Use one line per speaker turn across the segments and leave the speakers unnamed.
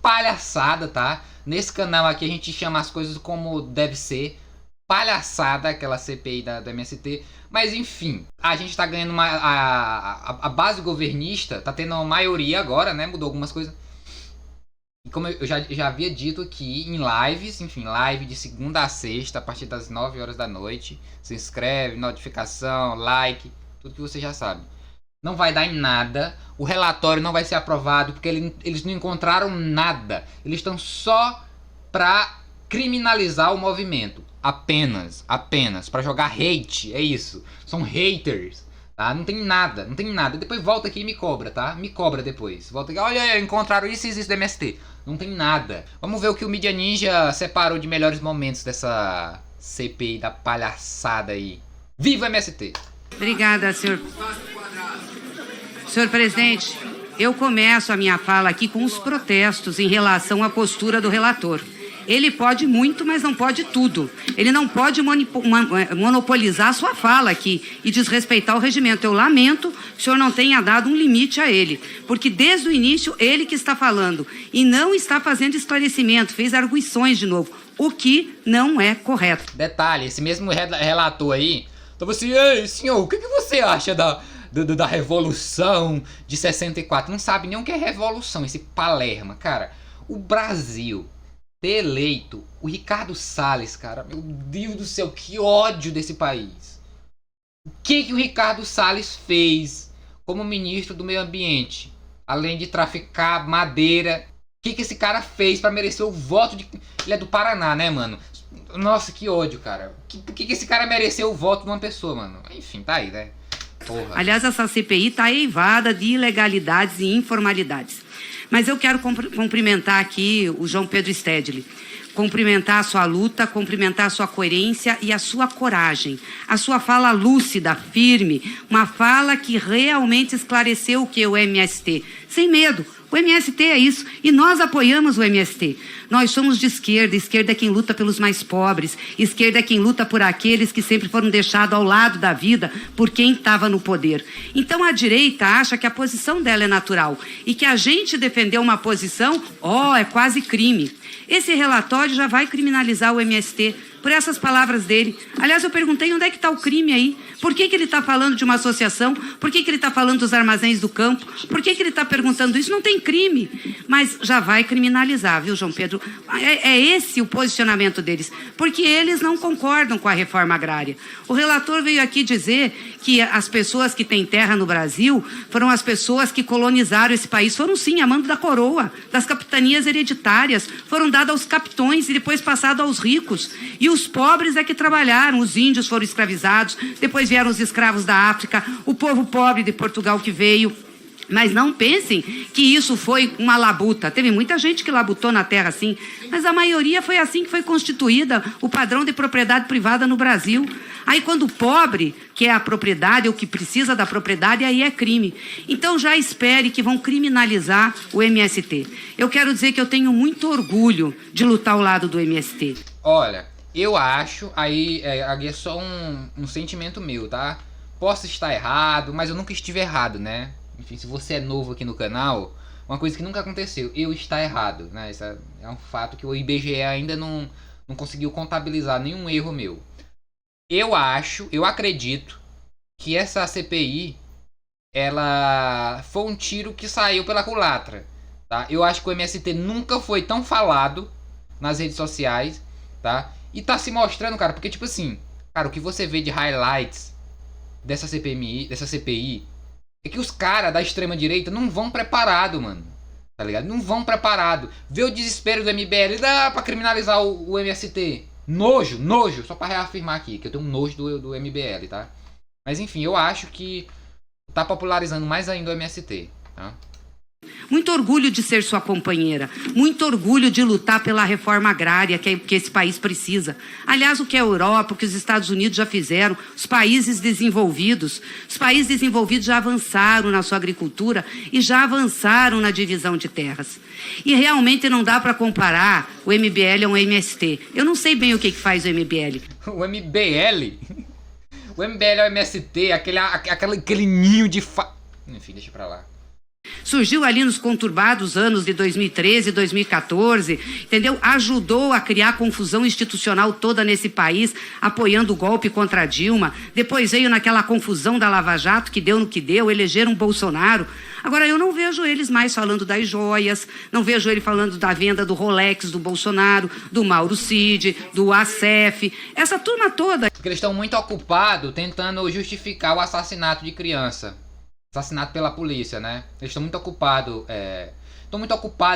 palhaçada, tá? Nesse canal aqui a gente chama as coisas como deve ser. Palhaçada, aquela CPI do MST. Mas enfim, a gente tá ganhando a base governista, tá tendo uma maioria agora, né? Mudou algumas coisas. E como eu já havia dito aqui em lives, enfim, live de segunda a sexta, a partir das 9 horas da noite. Se inscreve, notificação, like, tudo que você já sabe. Não vai dar em nada, o relatório não vai ser aprovado, porque eles não encontraram nada. Eles estão só pra criminalizar o movimento. Apenas, pra jogar hate, é isso. São haters, tá? Não tem nada. Depois volta aqui e me cobra, tá? Me cobra depois. Volta aqui, olha, encontraram isso e isso do MST. Não tem nada. Vamos ver o que o Mídia Ninja separou de melhores momentos dessa CPI da palhaçada aí. Viva o MST!
Obrigada, senhor. Senhor presidente, eu começo a minha fala aqui com os protestos em relação à postura do relator. Ele pode muito, mas não pode tudo. Ele não pode monopolizar a sua fala aqui e desrespeitar o regimento. Eu lamento que o senhor não tenha dado um limite a ele, porque desde o início ele que está falando e não está fazendo esclarecimento, fez arguições de novo, o que não é correto.
Detalhe, esse mesmo relator aí, então você, ei, senhor, o que você acha da Revolução de 64? Não sabe nem o que é revolução, esse palerma. Cara, o Brasil ter eleito o Ricardo Salles, cara, meu Deus do céu, que ódio desse país. O que o Ricardo Salles fez como ministro do meio ambiente? Além de traficar madeira, o que esse cara fez pra merecer o voto de... Ele é do Paraná, né, mano? Nossa, que ódio, cara. Por que esse cara mereceu o voto de uma pessoa, mano? Enfim, tá aí, né? Porra.
Aliás, essa CPI está eivada de ilegalidades e informalidades. Mas eu quero cumprimentar aqui o João Pedro Stedley, cumprimentar a sua luta, cumprimentar a sua coerência e a sua coragem, a sua fala lúcida, firme, uma fala que realmente esclareceu o que é o MST, sem medo. O MST é isso, e nós apoiamos o MST. Nós somos de esquerda, esquerda é quem luta pelos mais pobres, esquerda é quem luta por aqueles que sempre foram deixados ao lado da vida por quem estava no poder. Então a direita acha que a posição dela é natural e que a gente defender uma posição, é quase crime. Esse relatório já vai criminalizar o MST por essas palavras dele. Aliás, eu perguntei onde é que está o crime aí. Por que ele está falando de uma associação? Por que ele está falando dos armazéns do campo? Por que ele está perguntando isso? Não tem crime. Mas já vai criminalizar, viu, João Pedro? É esse o posicionamento deles. Porque eles não concordam com a reforma agrária. O relator veio aqui dizer que as pessoas que têm terra no Brasil foram as pessoas que colonizaram esse país. Foram, sim, a mando da coroa, das capitanias hereditárias. Foram dadas aos capitões e depois passadas aos ricos. E os pobres é que trabalharam. Os índios foram escravizados, depois vieram os escravos da África, o povo pobre de Portugal que veio. Mas não pensem que isso foi uma labuta. Teve muita gente que labutou na terra assim, mas a maioria foi assim que foi constituída o padrão de propriedade privada no Brasil. Aí quando o pobre quer a propriedade, ou que precisa da propriedade, aí é crime. Então já espere que vão criminalizar o MST. Eu quero dizer que eu tenho muito orgulho de lutar ao lado do MST.
Olha, eu acho, aí é só um sentimento meu, tá? Posso estar errado, mas eu nunca estive errado, né? Enfim, se você é novo aqui no canal, uma coisa que nunca aconteceu, eu estar errado, né? Isso é um fato que o IBGE ainda não conseguiu contabilizar nenhum erro meu. Eu acredito que essa CPI, ela foi um tiro que saiu pela culatra, tá? Eu acho que o MST nunca foi tão falado nas redes sociais, tá? E tá se mostrando, cara, porque tipo assim, cara, o que você vê de highlights dessa CPI é que os caras da extrema direita não vão preparado, mano. Tá ligado? Não vão preparado. Vê o desespero do MBL, dá pra criminalizar o MST. Nojo, só pra reafirmar aqui, que eu tenho um nojo do MBL, tá? Mas enfim, eu acho que tá popularizando mais ainda o MST, tá?
Muito orgulho de ser sua companheira, muito orgulho de lutar pela reforma agrária que esse país precisa. Aliás, o que a Europa, o que os Estados Unidos já fizeram, os países desenvolvidos já avançaram na sua agricultura e já avançaram na divisão de terras. E realmente não dá para comparar o MBL a um MST. Eu não sei bem o que faz o MBL.
O MBL? O MBL é o MST, aquele ninho de Enfim, deixa pra lá.
Surgiu ali nos conturbados anos de 2013, 2014, entendeu? Ajudou a criar a confusão institucional toda nesse país, apoiando o golpe contra Dilma. Depois veio naquela confusão da Lava Jato, que deu no que deu, elegeram Bolsonaro. Agora, eu não vejo eles mais falando das joias, não vejo ele falando da venda do Rolex do Bolsonaro, do Mauro Cid, do Acef, essa turma toda.
Porque eles estão muito ocupados tentando justificar o assassinato de criança. Assassinado pela polícia, né? Eles estão muito ocupados,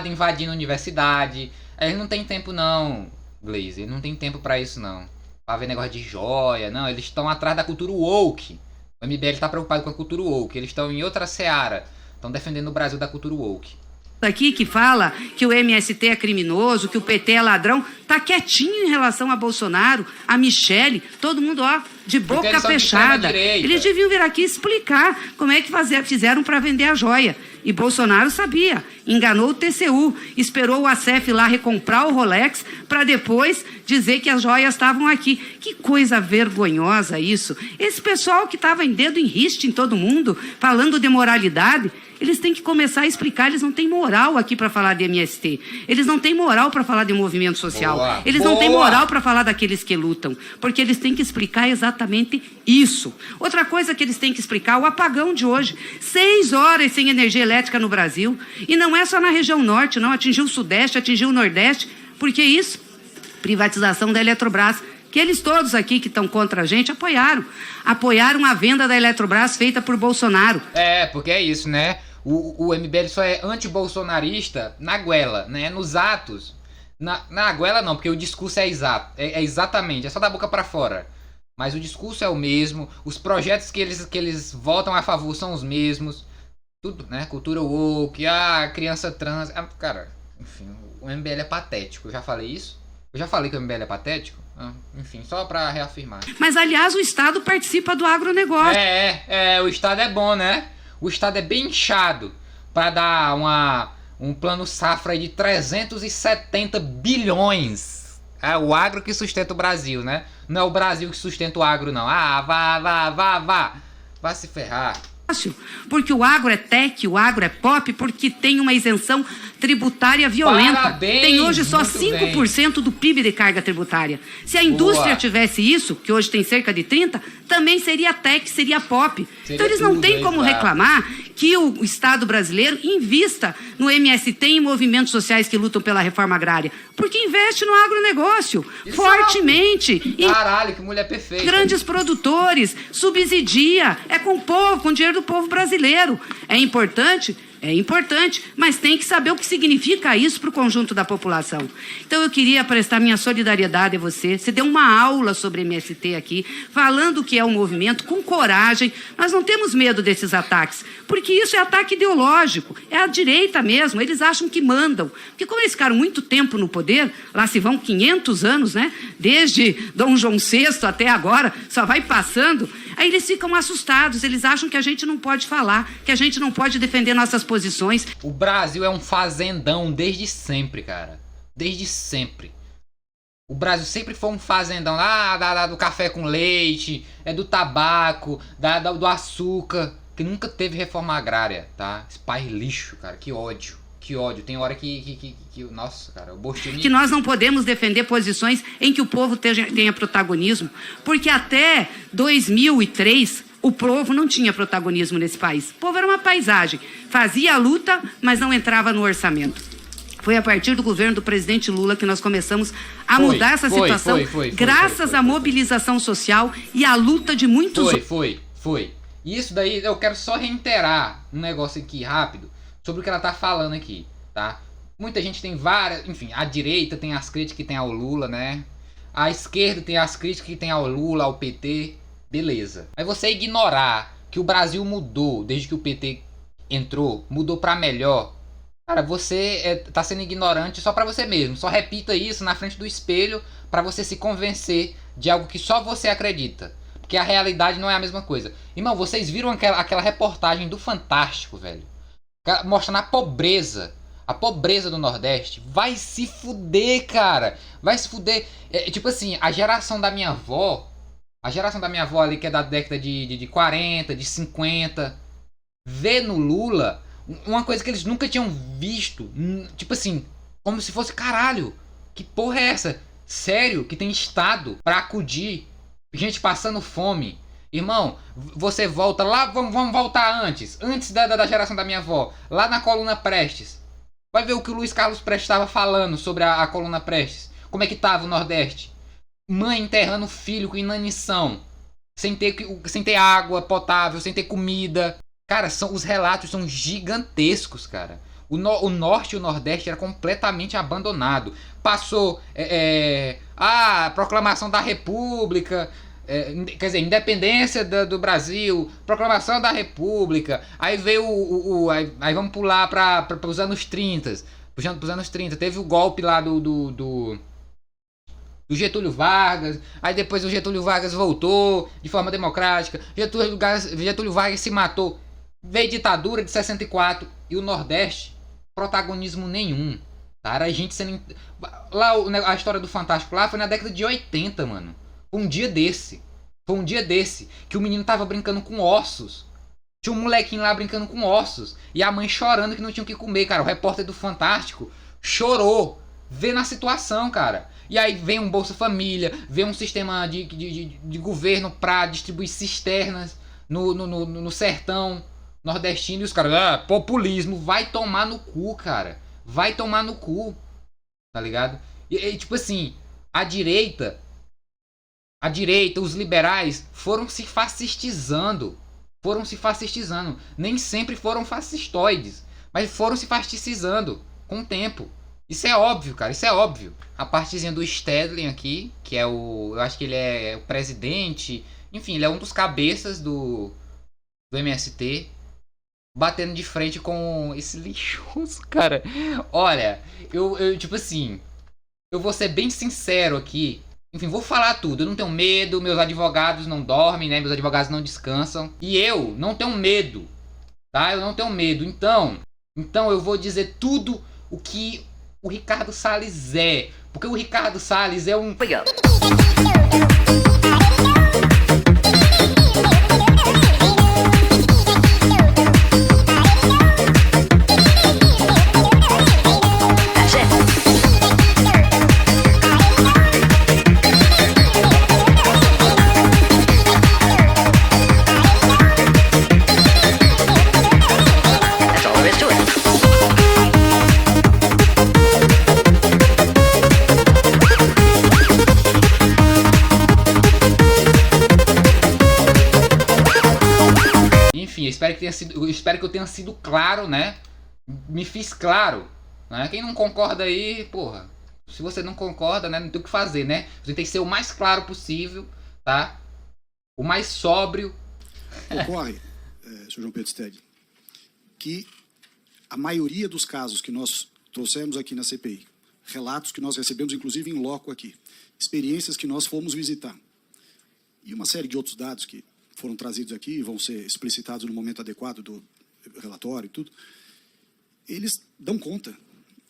invadindo a universidade. Eles não tem tempo não, Glaze, não tem tempo pra isso não. Pra ver negócio de joia, não. Eles estão atrás da cultura woke. O MBL tá preocupado com a cultura woke. Eles estão em outra seara. Estão defendendo o Brasil da cultura woke.
Aqui que fala que o MST é criminoso, que o PT é ladrão, tá quietinho em relação a Bolsonaro, a Michele, todo mundo, ó, de boca fechada. Eles deviam vir aqui explicar como é que fizeram para vender a joia. E Bolsonaro sabia, enganou o TCU, esperou o Acef lá recomprar o Rolex para depois dizer que as joias estavam aqui. Que coisa vergonhosa isso. Esse pessoal que estava em dedo em riste em todo mundo, falando de moralidade, eles têm que começar a explicar, eles não têm moral aqui para falar de MST. Eles não têm moral para falar de movimento social.
Boa,
eles não têm moral para falar daqueles que lutam, porque eles têm que explicar exatamente isso. Outra coisa que eles têm que explicar, o apagão de hoje. 6 horas sem energia elétrica no Brasil. E não é só na região norte, não. Atingiu o sudeste, atingiu o nordeste. Por que isso? Privatização da Eletrobras. Que eles todos aqui que estão contra a gente apoiaram. Apoiaram a venda da Eletrobras feita por Bolsonaro.
É, porque é isso, né? O MBL só é anti-bolsonarista na goela, né? Nos atos. Na goela não, porque o discurso é exato. É exatamente, é só da boca pra fora. Mas o discurso é o mesmo. Os projetos que eles votam a favor são os mesmos. Tudo, né? Cultura woke, criança trans. Cara, enfim, o MBL é patético. Eu já falei isso? Eu já falei que o MBL é patético? Enfim, só pra reafirmar.
Mas, aliás, o Estado participa do agronegócio.
O Estado é bom, né? O Estado é bem inchado para dar um plano safra de 370 bilhões. É o agro que sustenta o Brasil, né? Não é o Brasil que sustenta o agro, não. Vá se ferrar.
Porque o agro é tech, o agro é pop, porque tem uma isenção tributária violenta.
Parabéns,
tem hoje só 5% do PIB de carga tributária. Se a indústria tivesse isso, que hoje tem cerca de 30%, também seria tech, seria pop. Então eles não têm como reclamar que o Estado brasileiro invista no MST e em movimentos sociais que lutam pela reforma agrária. Porque investe no agronegócio, fortemente.
Caralho, que mulher perfeita.
Grandes produtores, subsidia, é com o povo, com o dinheiro do povo brasileiro. É importante, mas tem que saber o que significa isso para o conjunto da população. Então eu queria prestar minha solidariedade a você. Você deu uma aula sobre MST aqui, falando o que é o movimento, com coragem. Nós não temos medo desses ataques, porque isso é ataque ideológico, é a direita mesmo, eles acham que mandam. Porque como eles ficaram muito tempo no poder, lá se vão 500 anos, né? Desde Dom João VI até agora, só vai passando. Aí eles ficam assustados, eles acham que a gente não pode falar, que a gente não pode defender nossas posições.
O Brasil é um fazendão desde sempre, cara. Desde sempre. O Brasil sempre foi um fazendão do café com leite, do tabaco, do açúcar, que nunca teve reforma agrária, tá? Esse país lixo, cara, que ódio. Que ódio. Tem hora que nossa, cara, o Bostini...
Que nós não podemos defender posições em que o povo tenha protagonismo, porque até 2003 o povo não tinha protagonismo nesse país. O povo era uma paisagem, fazia a luta, mas não entrava no orçamento. Foi a partir do governo do presidente Lula que nós começamos a mudar essa situação, graças à mobilização social e à luta de muitos...
Foi. E isso daí eu quero só reiterar um negócio aqui rápido, sobre o que ela tá falando aqui, tá? Muita gente tem várias... Enfim, a direita tem as críticas que tem ao Lula, né? A esquerda tem as críticas que tem ao Lula, ao PT. Beleza. Mas você ignorar que o Brasil mudou desde que o PT entrou, mudou pra melhor. Cara, você tá sendo ignorante só pra você mesmo. Só repita isso na frente do espelho pra você se convencer de algo que só você acredita. Porque a realidade não é a mesma coisa. Irmão, vocês viram aquela reportagem do Fantástico, velho? Mostrando a pobreza do Nordeste. Vai se fuder, cara. Vai se fuder. Tipo assim, a geração da minha avó ali, que é da década de 40, de 50, vê no Lula Uma coisa que eles nunca tinham visto. Tipo assim, como se fosse caralho. Que porra é essa? Sério que tem estado pra acudir gente passando fome? Irmão, você volta lá, vamos voltar antes. Antes da geração da minha avó. Lá na coluna Prestes. Vai ver o que o Luiz Carlos Prestes estava falando sobre a coluna Prestes. Como é que tava o Nordeste? Mãe enterrando filho com inanição. Sem ter água potável, sem ter comida. Cara, os relatos são gigantescos, cara. O Norte e o Nordeste era completamente abandonado. Passou a proclamação da República, quer dizer, independência do Brasil, proclamação da República. Aí veio aí vamos pular para os anos 30. Puxando para os anos 30. Teve o golpe lá do Getúlio Vargas. Aí depois o Getúlio Vargas voltou de forma democrática. Getúlio Vargas se matou. Veio ditadura de 64 e o Nordeste, protagonismo nenhum. Tá? Era a gente sendo. Lá a história do Fantástico lá foi na década de 80, mano. Foi um dia desse. Que o menino tava brincando com ossos. Tinha um molequinho lá brincando com ossos. E a mãe chorando que não tinha o que comer, cara. O repórter do Fantástico chorou vendo a situação, cara. E aí vem um Bolsa Família, vem um sistema de governo pra distribuir cisternas no sertão nordestino. E os caras, populismo, vai tomar no cu, cara. Vai tomar no cu. Tá ligado? E tipo assim, a direita, os liberais foram se fascistizando. Nem sempre foram fascistoides, mas foram se fascistizando com o tempo. Isso é óbvio, cara, isso é óbvio. A partezinha do Stedley aqui, que é eu acho que ele é o presidente, enfim, ele é um dos cabeças do MST, batendo de frente com esse lixoso, cara. Olha, eu tipo assim, eu vou ser bem sincero aqui. Enfim, vou falar tudo. Eu não tenho medo, meus advogados não dormem, né? Meus advogados não descansam. E eu não tenho medo, tá? Eu não tenho medo. Então eu vou dizer tudo o que o Ricardo Salles é. Porque o Ricardo Salles é um... Enfim, eu espero que eu tenha sido claro, né? Me fiz claro, né? Quem não concorda aí, porra, se você não concorda, né, não tem o que fazer, né? Você tem que ser o mais claro possível, tá? O mais sóbrio.
Ocorre, Sr. João Pedro Stedley, que a maioria dos casos que nós trouxemos aqui na CPI, relatos que nós recebemos, inclusive em loco aqui, experiências que nós fomos visitar, e uma série de outros dados que foram trazidos aqui e vão ser explicitados no momento adequado do relatório e tudo, eles dão conta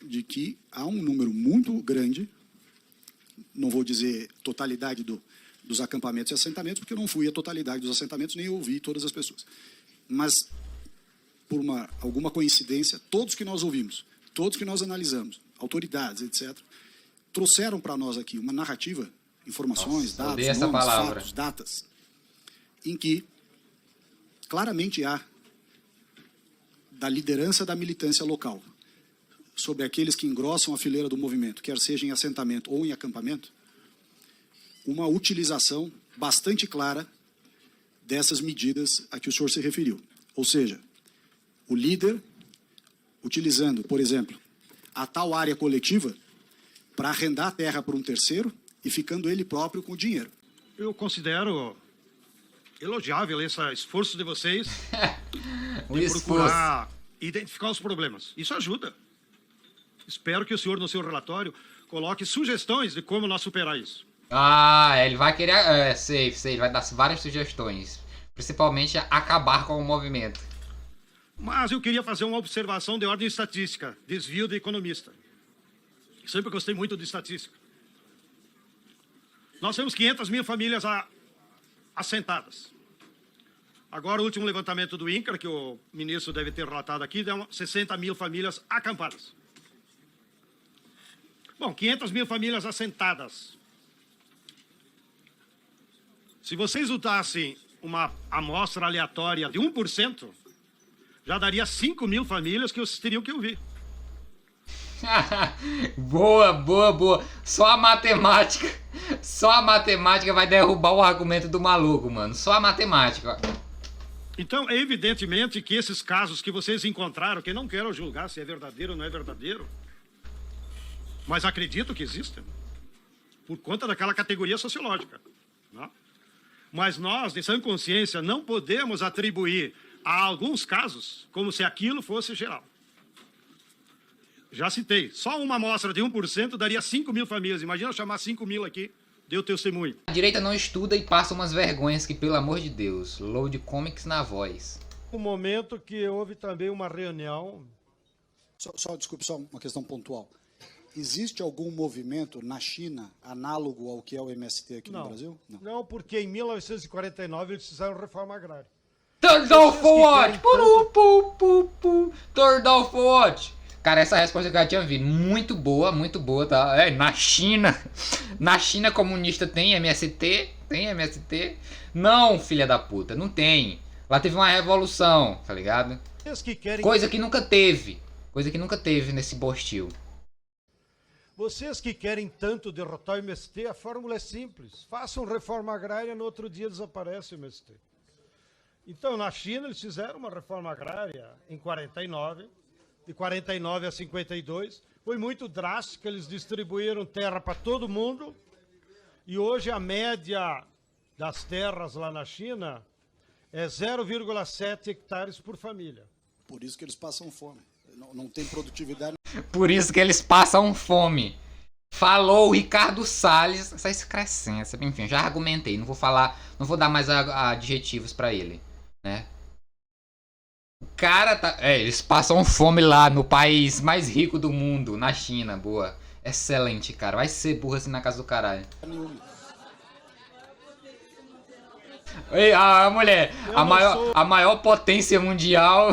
de que há um número muito grande, não vou dizer totalidade dos acampamentos e assentamentos, porque eu não fui a totalidade dos assentamentos, nem ouvi todas as pessoas. Mas, por alguma coincidência, todos que nós ouvimos, todos que nós analisamos, autoridades, etc., trouxeram para nós aqui uma narrativa, informações, dados, nomes, fatos, datas, em que claramente há, da liderança da militância local, sobre aqueles que engrossam a fileira do movimento, quer seja em assentamento ou em acampamento, uma utilização bastante clara dessas medidas a que o senhor se referiu. Ou seja, o líder utilizando, por exemplo, a tal área coletiva para arrendar a terra para um terceiro e ficando ele próprio com o dinheiro.
Eu considero elogiável esse esforço de vocês de procurar identificar os problemas. Isso ajuda. Espero que o senhor, no seu relatório, coloque sugestões de como nós superar isso.
Ele vai querer... sei, ele vai dar várias sugestões. Principalmente acabar com o movimento.
Mas eu queria fazer uma observação de ordem estatística, desvio de economista. Sempre gostei muito de estatística. Nós temos 500 mil famílias assentadas. Agora, o último levantamento do INCRA, que o ministro deve ter relatado aqui, deu 60 mil famílias acampadas. Bom, 500 mil famílias assentadas. Se vocês usassem uma amostra aleatória de 1%, já daria 5 mil famílias que vocês teriam que ouvir.
Boa, boa, boa. Só a matemática vai derrubar o argumento do maluco, mano. Só a matemática.
Então, é evidentemente que esses casos que vocês encontraram, que não quero julgar se é verdadeiro ou não é verdadeiro, mas acredito que existem, por conta daquela categoria sociológica. Não? Mas nós, de sã consciência, não podemos atribuir a alguns casos como se aquilo fosse geral. Já citei, só uma amostra de 1% daria 5 mil famílias. Imagina eu chamar 5 mil aqui, deu testemunho.
A direita não estuda e passa umas vergonhas que, pelo amor de Deus, load comics na voz.
Um momento que houve também uma reunião.
Desculpe, só uma questão pontual. Existe algum movimento na China análogo ao que é o MST aqui no Brasil?
Não, porque em 1949 eles fizeram reforma agrária.
Turn off for what? Turn off for what? Cara, essa resposta que eu já tinha visto, muito boa, tá? É, na China comunista tem MST? Tem MST? Não, filha da puta, não tem. Lá teve uma revolução, tá ligado? Coisa que nunca teve nesse bostil.
Vocês que querem tanto derrotar o MST, a fórmula é simples. Façam reforma agrária, no outro dia desaparece o MST. Então, na China, eles fizeram uma reforma agrária em 49, de 49 a 52. Foi muito drástica, eles distribuíram terra para todo mundo. E hoje a média das terras lá na China é 0,7 hectares por família.
Por isso que eles passam fome. Não tem produtividade.
Por isso que eles passam fome. Falou o Ricardo Salles. Essa excrescência. Enfim, já argumentei. Não vou dar mais adjetivos pra ele, né? O cara tá... eles passam fome lá no país mais rico do mundo, na China. Boa. Excelente, cara. Vai ser burro assim na casa do caralho. Ei, a mulher. A maior potência mundial...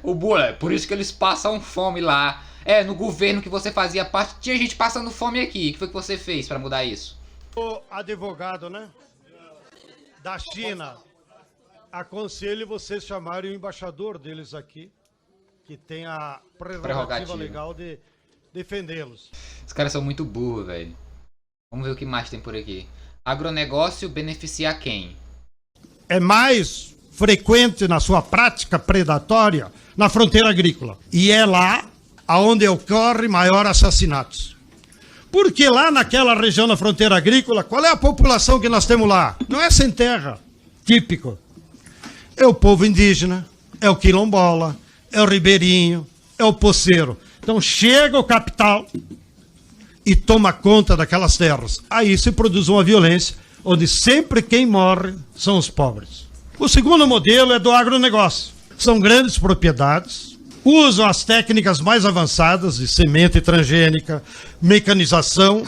O Bula, por isso que eles passam fome lá. No governo que você fazia parte, tinha gente passando fome aqui. O que foi que você fez pra mudar isso?
O advogado, né? Da China. Aconselho vocês chamarem o embaixador deles aqui, que tem a prerrogativa legal de defendê-los.
Os caras são muito burros, velho. Vamos ver o que mais tem por aqui. Agronegócio beneficia quem?
É mais frequente na sua prática predatória na fronteira agrícola. E é lá onde ocorre maior assassinatos. Porque lá naquela região da fronteira agrícola, qual é a população que nós temos lá? Não é sem terra, típico. É o povo indígena, é o quilombola, é o ribeirinho, é o poceiro. Então chega o capital e toma conta daquelas terras. Aí se produz uma violência, onde sempre quem morre são os pobres. O segundo modelo é do agronegócio. São grandes propriedades, usam as técnicas mais avançadas de semente transgênica, mecanização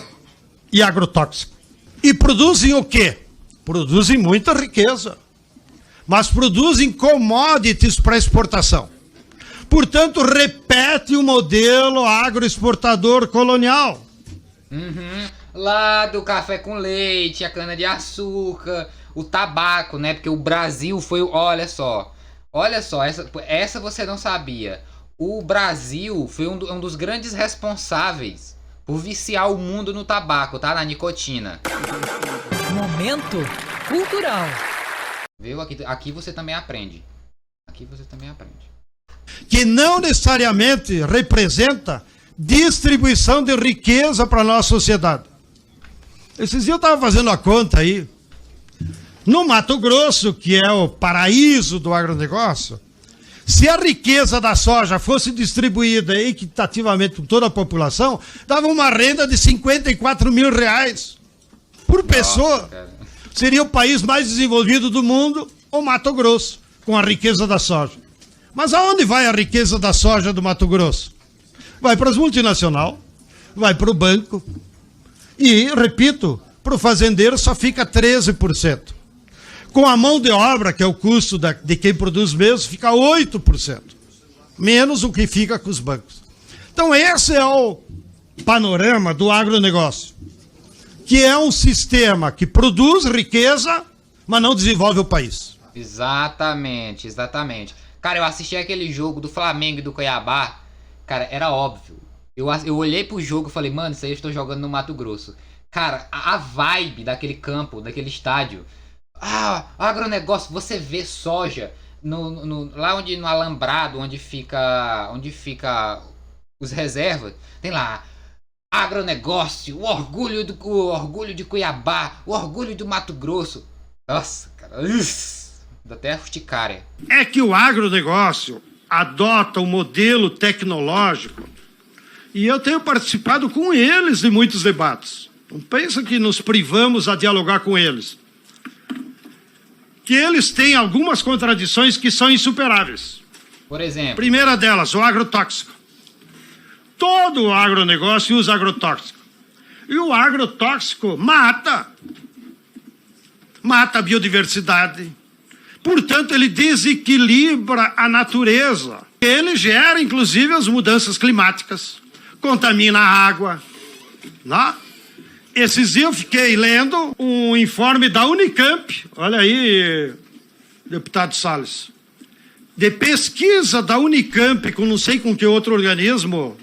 e agrotóxico. E produzem o quê? Produzem muita riqueza, mas produzem commodities para exportação. Portanto, repete o modelo agroexportador colonial.
Lá do café com leite, a cana-de-açúcar, o tabaco, né? Porque o Brasil foi... Olha só, essa você não sabia. O Brasil foi um dos grandes responsáveis por viciar o mundo no tabaco, tá? Na nicotina.
Momento cultural.
Viu? Aqui você também aprende.
Que não necessariamente representa distribuição de riqueza para a nossa sociedade. Esses dias eu estava fazendo a conta aí. No Mato Grosso, que é o paraíso do agronegócio, se a riqueza da soja fosse distribuída equitativamente por toda a população, dava uma renda de 54 mil reais por pessoa. Seria o país mais desenvolvido do mundo, o Mato Grosso, com a riqueza da soja. Mas aonde vai a riqueza da soja do Mato Grosso? Vai para as multinacionais, vai para o banco e, repito, para o fazendeiro só fica 13%. Com a mão de obra, que é o custo de quem produz mesmo, fica 8%. Menos o que fica com os bancos. Então esse é o panorama do agronegócio, que é um sistema que produz riqueza, mas não desenvolve o país.
Exatamente, exatamente. Cara, eu assisti aquele jogo do Flamengo e do Cuiabá, cara, era óbvio. Eu olhei pro jogo e falei, mano, isso aí eu estou jogando no Mato Grosso. Cara, a vibe daquele campo, daquele estádio. Agronegócio, você vê soja lá onde no alambrado, onde fica os reservas, tem lá agronegócio, o orgulho de Cuiabá, o orgulho do Mato Grosso. Nossa, cara, dá até urticária.
É que o agronegócio adota um modelo tecnológico e eu tenho participado com eles de muitos debates. Não pensa que nos privamos a dialogar com eles. Que eles têm algumas contradições que são insuperáveis.
Por exemplo?
Primeira delas, o agrotóxico. Todo o agronegócio usa agrotóxico. E o agrotóxico mata a biodiversidade. Portanto, ele desequilibra a natureza. Ele gera, inclusive, as mudanças climáticas. Contamina a água. Não? Esses dias eu fiquei lendo um informe da Unicamp, olha aí, deputado Salles, de pesquisa da Unicamp com não sei com que outro organismo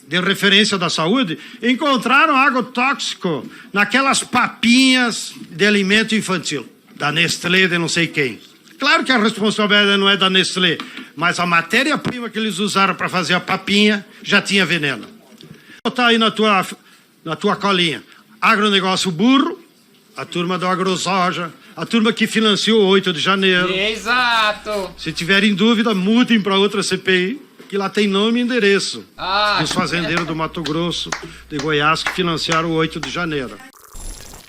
de referência da saúde, encontraram agrotóxico naquelas papinhas de alimento infantil, da Nestlé de não sei quem. Claro que a responsabilidade não é da Nestlé, mas a matéria-prima que eles usaram para fazer a papinha já tinha veneno. Vou botar aí na tua colinha. Agronegócio burro, a turma do AgroSoja, a turma que financiou o 8 de janeiro.
Exato!
Se tiverem dúvida, mudem para outra CPI, que lá tem nome e endereço. Dos fazendeiros do Mato Grosso, de Goiás, que financiaram o 8 de janeiro.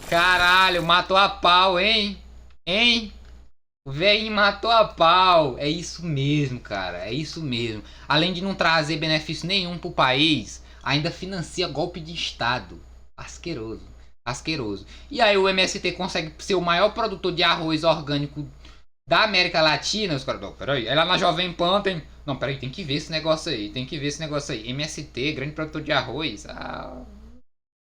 Caralho, matou a pau, hein? Hein? O velhinho matou a pau. É isso mesmo, cara. É isso mesmo. Além de não trazer benefício nenhum pro país, ainda financia golpe de Estado. Asqueroso. Asqueroso. E aí o MST consegue ser o maior produtor de arroz orgânico da América Latina. Os caras, não, peraí. Aí lá na Jovem Pan tem... Não, peraí, tem que ver esse negócio aí. Tem que ver esse negócio aí. MST, grande produtor de arroz.